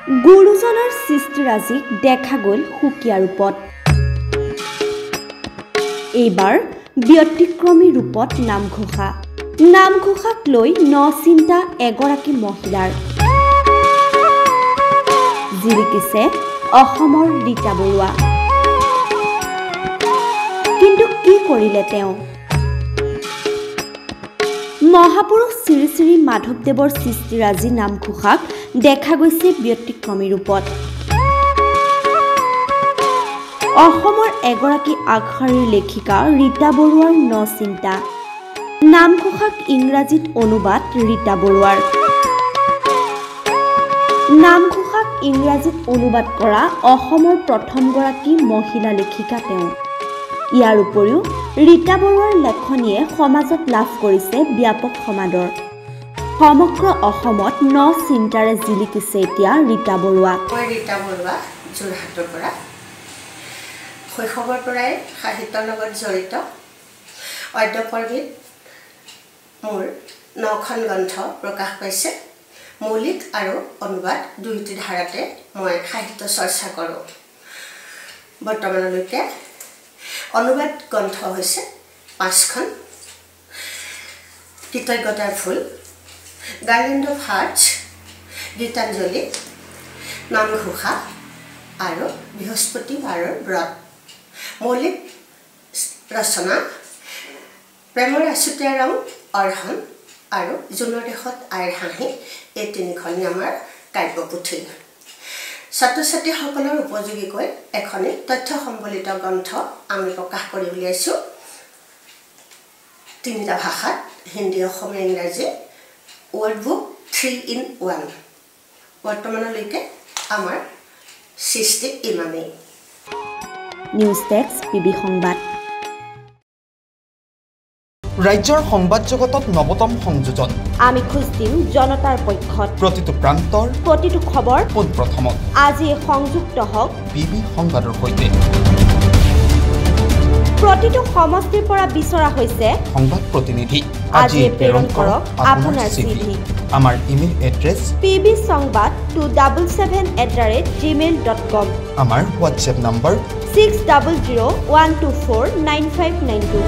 গুৰুজনাৰ সৃষ্টিৰাজিক দেখা গ'ল সুকীয়া ৰূপত। এইবাৰ ব্যতিক্ৰমী ৰূপত নামঘোষা। নামঘোষাক লৈ নচিন্তা এগৰাকী মহিলাৰ। জিলিকিছে অসমৰ ৰীতা বৰুৱা। কিন্তু কি কৰিলে তেওঁ? মহাপুৰুষ শ্ৰী শ্ৰী মাধৱদেৱৰ সৃষ্টিৰাজি নামঘোষাক দেখা গৈছে ব্যতিক্ৰমী ৰূপত। অসমৰ এগৰাকী আগশাৰীৰ লেখিকা ৰীতা বৰুৱাৰ নচিন্তা। নামঘোষাক ইংৰাজীত অনুবাদ ৰীতা বৰুৱাৰ। নামঘোষাক ইংৰাজীত অনুবাদ কৰা অসমৰ প্ৰথমগৰাকী মহিলা লেখিকা তেওঁ। ইয়াৰ উপৰিও ৰীতা বৰুৱাৰ লেখনিয়ে সমাজত লাভ কৰিছে ব্যাপক সমাদৰ। সমগ্ৰ অসমত নচিন্তাৰে জিলিকিছে এতিয়া ৰীতা বৰুৱা। মই ৰীতা বৰুৱা, যোৰহাটৰ পৰা। শৈশৱৰ পৰাই সাহিত্যৰ লগত জড়িত। অদ্যপৰ্বিত মোৰ 9খন গ্ৰন্থ প্ৰকাশ পাইছে। মৌলিক আৰু অনুবাদ দুয়োটি ধাৰাতে মই সাহিত্য চৰ্চা কৰোঁ। বৰ্তমানলৈকে অনুবাদ গ্ৰন্থ হৈছে 5খন। কৃতজ্ঞতাৰ ফুল, গাৰ্লেণ্ড অফ হাৰ্টছ, গীতাঞ্জলি, নামঘোষা আৰু বৃহস্পতিবাৰৰ ব্ৰত। মৌলিক ৰচনা প্ৰেমৰ আছুতীয়া ৰং, অৰহন আৰু জুনৰ দেশত আইৰ হাঁহি, এই 3খনেই আমাৰ কাব্যপুথি। ছাত্ৰ ছাত্ৰীসকলৰ উপযোগীকৈ এখনি তথ্য সম্বলিত গ্ৰন্থ আমি প্ৰকাশ কৰি উলিয়াইছোঁ 3টা ভাষাত, হিন্দী, অসমীয়া, ইংৰাজী। Word book 3 in 1। বৰ্তমানলৈকে আমাৰ সৃষ্টি ইমানেই। নিউজ ডেস্ক পিবি সংবাদ। ৰাজ্যৰ সংবাদ জগতত নৱতম সংযোজন। আমি খোজ দিম জনতাৰ পক্ষত। প্ৰতিটো প্ৰান্তৰ প্ৰতিটো খবৰ পোনপ্ৰথমত। আজি সংযুক্ত হওক পিবি সংবাদৰ সৈতে। প্ৰতিটো সমষ্টিৰ পৰা বিচৰা হৈছে সংবাদ প্ৰতিনিধি। আজি প্ৰেৰণ কৰক আপোনাৰ চিঠি। আমাৰ ইমেইল এড্ৰেছ pbsongbat277@gmail.com। আমাৰ হোৱাটছএপ নম্বৰ 6001249592।